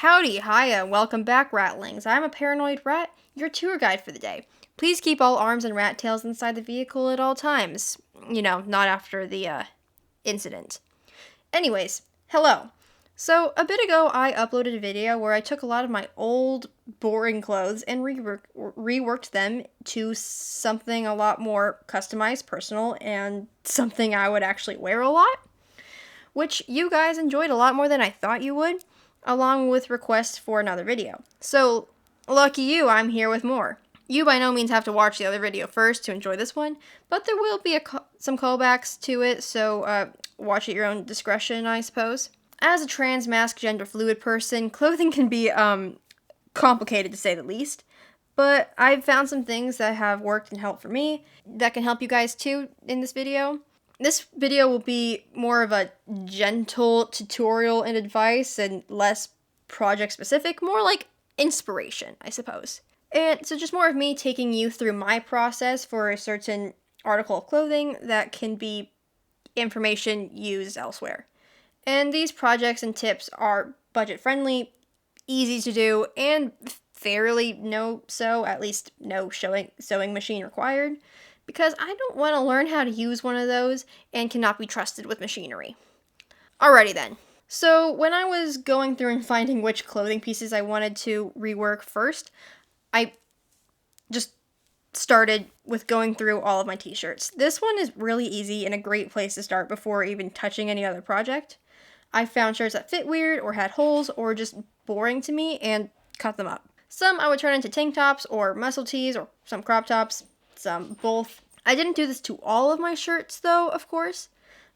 Howdy, hiya, welcome back, Ratlings. I'm a paranoid rat, your tour guide for the day. Please keep all arms and rat tails inside the vehicle at all times. Not after the incident. Anyways, hello. So, a bit ago, I uploaded a video where I took a lot of my old, boring clothes and reworked them to something a lot more customized, personal, and something I would actually wear a lot, which you guys enjoyed a lot more than I thought you would, along with requests for another video. So, lucky you, I'm here with more. You by no means have to watch the other video first to enjoy this one, but there will be some callbacks to it, so watch at your own discretion, I suppose. As a trans, masc, gender fluid person, clothing can be complicated to say the least, but I've found some things that have worked and helped for me that can help you guys too in this video. This video will be more of a gentle tutorial and advice and less project specific, more like inspiration, I suppose. And so just more of me taking you through my process for a certain article of clothing that can be information used elsewhere. And these projects and tips are budget friendly, easy to do, and fairly at least no sewing machine required, because I don't want to learn how to use one of those and cannot be trusted with machinery. Alrighty then. So when I was going through and finding which clothing pieces I wanted to rework first, I just started with going through all of my t-shirts. This one is really easy and a great place to start before even touching any other project. I found shirts that fit weird or had holes or just boring to me and cut them up. Some I would turn into tank tops or muscle tees or some crop tops, some both. I didn't do this to all of my shirts though, of course,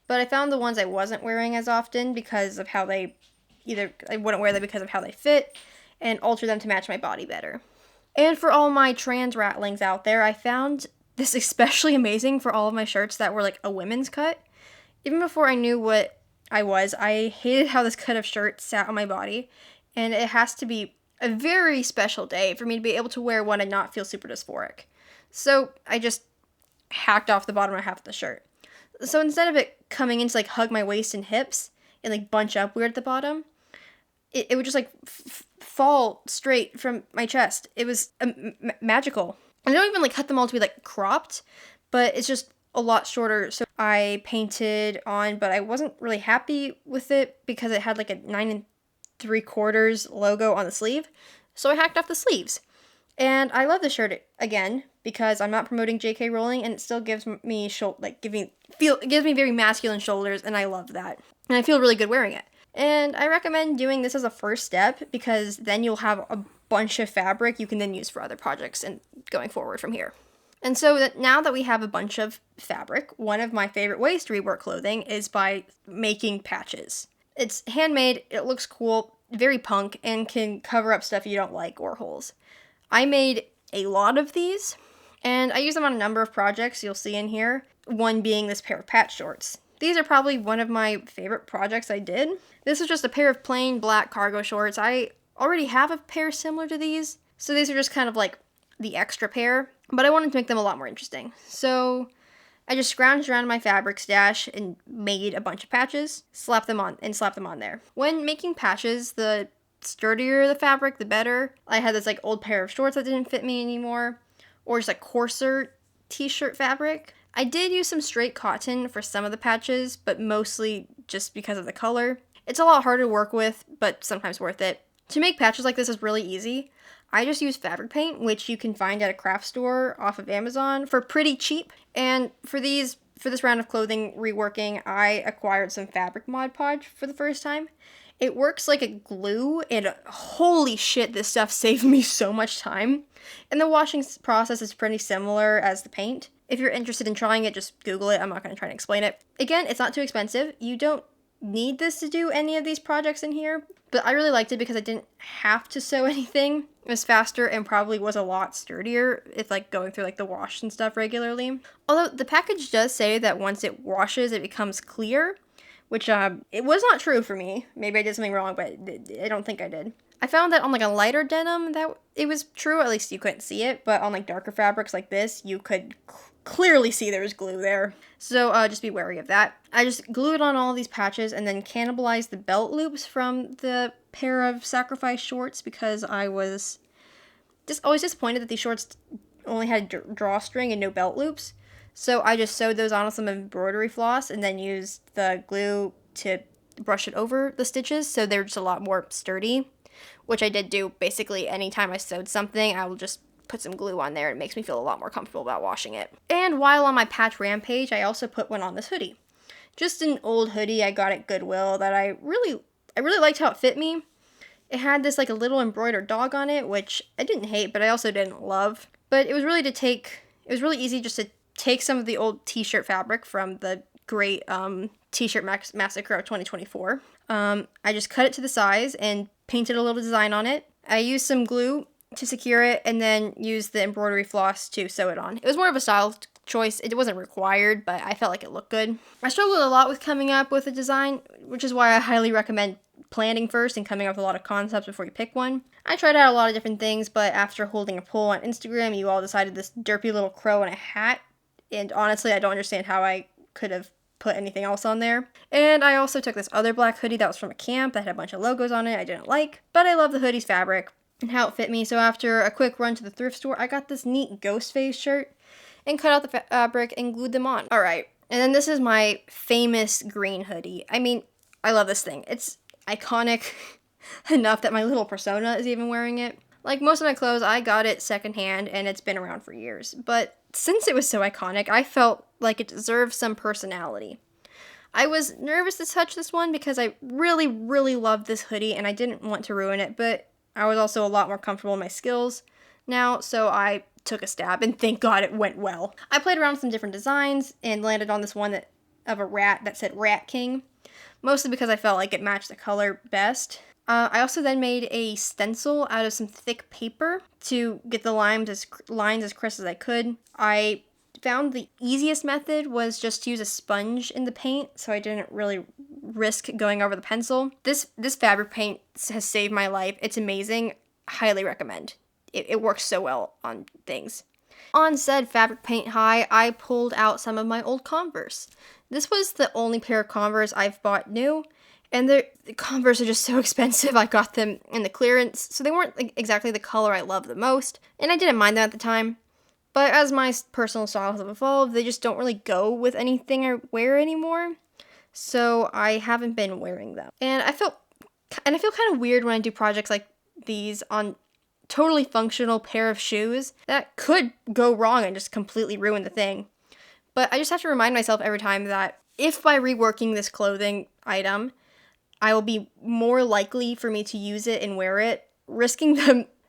but I found the ones I wasn't wearing as often because of how I wouldn't wear them because of how they fit and alter them to match my body better. And for all my trans ratlings out there, I found this especially amazing for all of my shirts that were like a women's cut. Even before I knew what I was, I hated how this cut of shirt sat on my body, and it has to be a very special day for me to be able to wear one and not feel super dysphoric. So I just hacked off the bottom half of the shirt. So instead of it coming in to like hug my waist and hips and like bunch up weird at the bottom, it would just like fall straight from my chest. It was magical. I don't even like cut them all to be like cropped, but it's just a lot shorter. So I painted on, but I wasn't really happy with it because it had like a 9 3/4 logo on the sleeve. So I hacked off the sleeves. And I love the shirt again because I'm not promoting JK Rowling, and it still gives me it gives me very masculine shoulders, and I love that. And I feel really good wearing it. And I recommend doing this as a first step because then you'll have a bunch of fabric you can then use for other projects and going forward from here. And so now that we have a bunch of fabric, one of my favorite ways to rework clothing is by making patches. It's handmade, it looks cool, very punk, and can cover up stuff you don't like or holes. I made a lot of these, and I use them on a number of projects you'll see in here, one being this pair of patch shorts. These are probably one of my favorite projects I did. This is just a pair of plain black cargo shorts. I already have a pair similar to these, so these are just kind of like the extra pair, but I wanted to make them a lot more interesting. So I just scrounged around my fabric stash and made a bunch of patches, slapped them on there. When making patches, the sturdier the fabric, the better. I had this like old pair of shorts that didn't fit me anymore, or just like coarser t-shirt fabric. I did use some straight cotton for some of the patches, but mostly just because of the color. It's a lot harder to work with, but sometimes worth it. To make patches like this is really easy. I just use fabric paint, which you can find at a craft store off of Amazon for pretty cheap. And for this round of clothing reworking, I acquired some fabric Mod Podge for the first time. It works like a glue, and holy shit, this stuff saved me so much time. And the washing process is pretty similar as the paint. If you're interested in trying it, just Google it. I'm not going to try to explain it. Again, it's not too expensive. You don't need this to do any of these projects in here, but I really liked it because I didn't have to sew anything. It was faster and probably was a lot sturdier if like going through like the wash and stuff regularly. Although the package does say that once it washes, it becomes clear, which it was not true for me. Maybe I did something wrong, but I don't think I did. I found that on like a lighter denim that it was true, at least you couldn't see it, but on like darker fabrics like this, you could clearly see there was glue there. So just be wary of that. I just glued on all these patches and then cannibalized the belt loops from the pair of Sacrifice shorts because I was just always disappointed that these shorts only had drawstring and no belt loops. So I just sewed those on with some embroidery floss and then used the glue to brush it over the stitches so they're just a lot more sturdy, which I did do basically anytime I sewed something. I will just put some glue on there. It makes me feel a lot more comfortable about washing it. And while on my patch rampage, I also put one on this hoodie. Just an old hoodie I got at Goodwill that I really liked how it fit me. It had this like a little embroidered dog on it, which I didn't hate, but I also didn't love. But it was really easy just to take some of the old t-shirt fabric from the great t-shirt massacre of 2024. I just cut it to the size and painted a little design on it. I used some glue to secure it and then used the embroidery floss to sew it on. It was more of a style choice. It wasn't required, but I felt like it looked good. I struggled a lot with coming up with a design, which is why I highly recommend planning first and coming up with a lot of concepts before you pick one. I tried out a lot of different things, but after holding a poll on Instagram, you all decided this derpy little crow in a hat, and honestly, I don't understand how I could have put anything else on there. And I also took this other black hoodie that was from a camp that had a bunch of logos on it I didn't like, but I love the hoodie's fabric and how it fit me, so after a quick run to the thrift store, I got this neat ghost face shirt and cut out the fabric and glued them on. Alright, and then this is my famous green hoodie. I mean, I love this thing. It's iconic enough that my little persona is even wearing it. Like most of my clothes, I got it secondhand and it's been around for years. But since it was so iconic, I felt like it deserved some personality. I was nervous to touch this one because I really loved this hoodie and I didn't want to ruin it, but I was also a lot more comfortable in my skills now, so I took a stab and thank God it went well. I played around with some different designs and landed on this one of a rat that said Rat King, mostly because I felt like it matched the color best. I also then made a stencil out of some thick paper to get the lines as crisp as I could. I found the easiest method was just to use a sponge in the paint, so I didn't really risk going over the pencil. This fabric paint has saved my life. It's amazing. Highly recommend. It works so well on things. On said fabric paint high, I pulled out some of my old Converse. This was the only pair of Converse I've bought new, and the Converse are just so expensive. I got them in the clearance, so they weren't exactly the color I love the most, and I didn't mind that at the time. But as my personal styles have evolved, they just don't really go with anything I wear anymore, so I haven't been wearing them. And I feel kind of weird when I do projects like these on totally functional pair of shoes that could go wrong and just completely ruin the thing. But I just have to remind myself every time that if by reworking this clothing item, I will be more likely for me to use it and wear it. Risking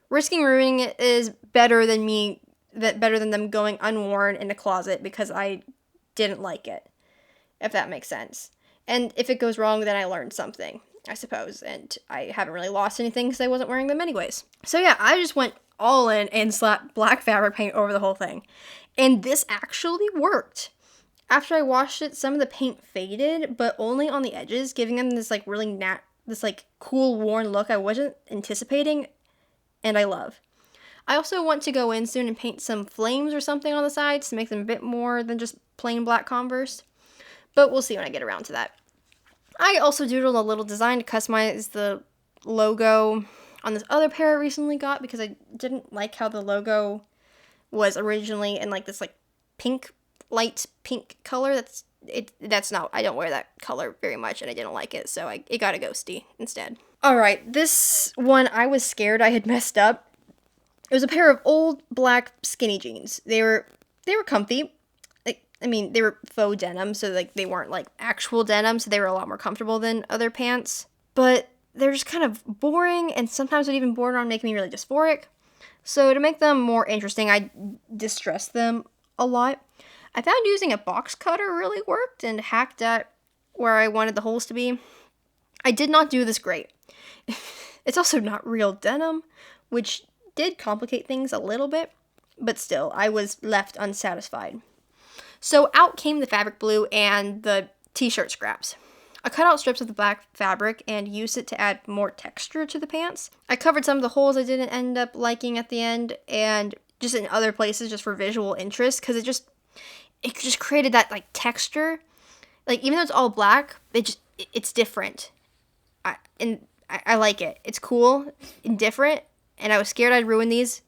ruining it is better than them going unworn in a closet because I didn't like it, if that makes sense. And if it goes wrong, then I learned something, I suppose, and I haven't really lost anything because I wasn't wearing them anyways. So yeah, I just went all in and slapped black fabric paint over the whole thing. And this actually worked. After I washed it, some of the paint faded, but only on the edges, giving them this cool worn look I wasn't anticipating, and I love. I also want to go in soon and paint some flames or something on the sides to make them a bit more than just plain black Converse, but we'll see when I get around to that. I also doodled a little design to customize the logo on this other pair I recently got because I didn't like how the logo was originally in this light pink color. I don't wear that color very much and I didn't like it, so it got a ghosty instead. Alright, this one I was scared I had messed up. It was a pair of old black skinny jeans. They were comfy. They were faux denim, so they weren't actual denim, so they were a lot more comfortable than other pants. But they're just kind of boring, and sometimes would even border on making me really dysphoric. So to make them more interesting, I distressed them a lot. I found using a box cutter really worked and hacked at where I wanted the holes to be. I did not do this great. It's also not real denim, which did complicate things a little bit, but still, I was left unsatisfied. So out came the fabric blue and the t-shirt scraps. I cut out strips of the black fabric and used it to add more texture to the pants. I covered some of the holes I didn't end up liking at the end and just in other places just for visual interest because it just created that texture. Even though it's all black, it's different. And I like it. It's cool and different, and I was scared I'd ruin these,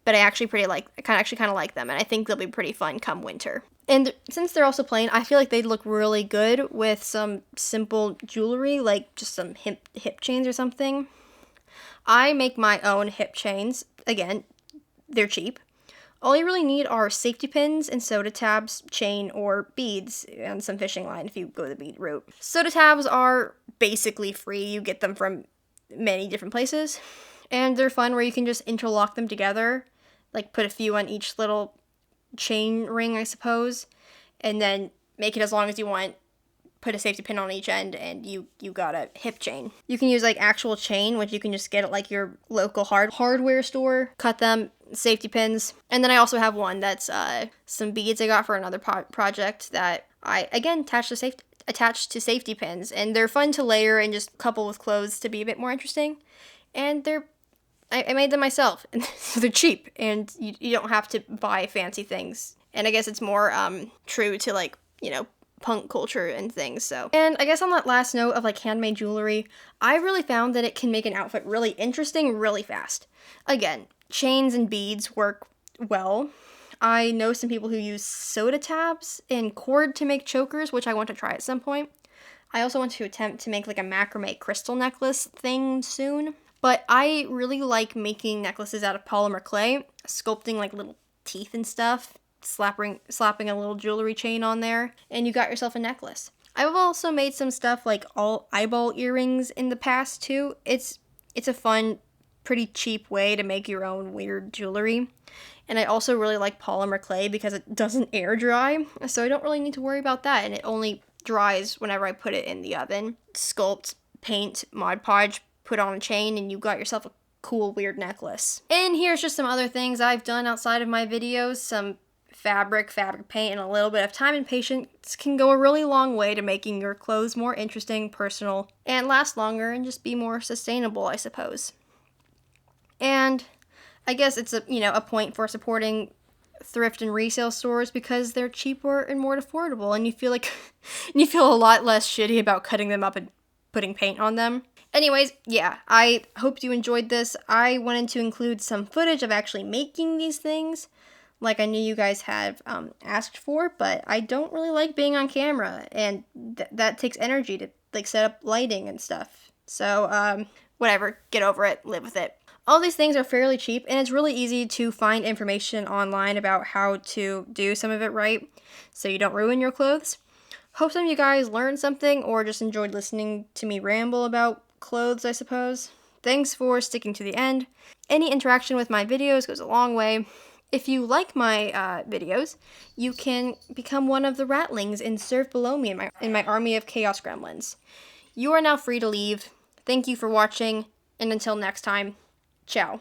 but I actually kind of like them, and I think they'll be pretty fun come winter. And since they're also plain, I feel like they'd look really good with some simple jewelry, like just some hip chains or something. I make my own hip chains. Again, they're cheap. All you really need are safety pins and soda tabs, chain, or beads, and some fishing line if you go the bead route. Soda tabs are basically free. You get them from many different places. And they're fun where you can just interlock them together, like put a few on each little chain ring, I suppose, and then make it as long as you want. Put a safety pin on each end, and you got a hip chain. You can use like actual chain, which you can just get at like your local hardware store. Cut them, safety pins, and then I also have one that's some beads I got for another project that I again attached to safety pins, and they're fun to layer and just couple with clothes to be a bit more interesting. And I made them myself, and so they're cheap, and you don't have to buy fancy things. And I guess it's more true to like, punk culture and things. So, and I guess on that last note of like handmade jewelry, I really found that it can make an outfit really interesting really fast. Again, chains and beads work well. I know some people who use soda tabs and cord to make chokers, which I want to try at some point. I also want to attempt to make like a macrame crystal necklace thing soon. But I really like making necklaces out of polymer clay, sculpting like little teeth and stuff, slapping a little jewelry chain on there, and you got yourself a necklace. I've also made some stuff like all eyeball earrings in the past too. It's a fun, pretty cheap way to make your own weird jewelry. And I also really like polymer clay because it doesn't air dry, so I don't really need to worry about that, and it only dries whenever I put it in the oven. Sculpt, paint, Mod Podge, put on a chain, and you got yourself a cool weird necklace. And here's just some other things I've done outside of my videos. Some fabric paint, and a little bit of time and patience can go a really long way to making your clothes more interesting, personal, and last longer, and just be more sustainable, I suppose. And I guess it's a point for supporting thrift and resale stores because they're cheaper and more affordable, and you feel a lot less shitty about cutting them up and putting paint on them. Anyways, yeah, I hope you enjoyed this. I wanted to include some footage of actually making these things, like I knew you guys have asked for, but I don't really like being on camera, and that takes energy to like set up lighting and stuff. So, whatever, get over it, live with it. All these things are fairly cheap, and it's really easy to find information online about how to do some of it right, so you don't ruin your clothes. Hope some of you guys learned something, or just enjoyed listening to me ramble about clothes, I suppose. Thanks for sticking to the end. Any interaction with my videos goes a long way. If you like my videos, you can become one of the ratlings and serve below me in my army of chaos gremlins. You are now free to leave. Thank you for watching, and until next time, ciao.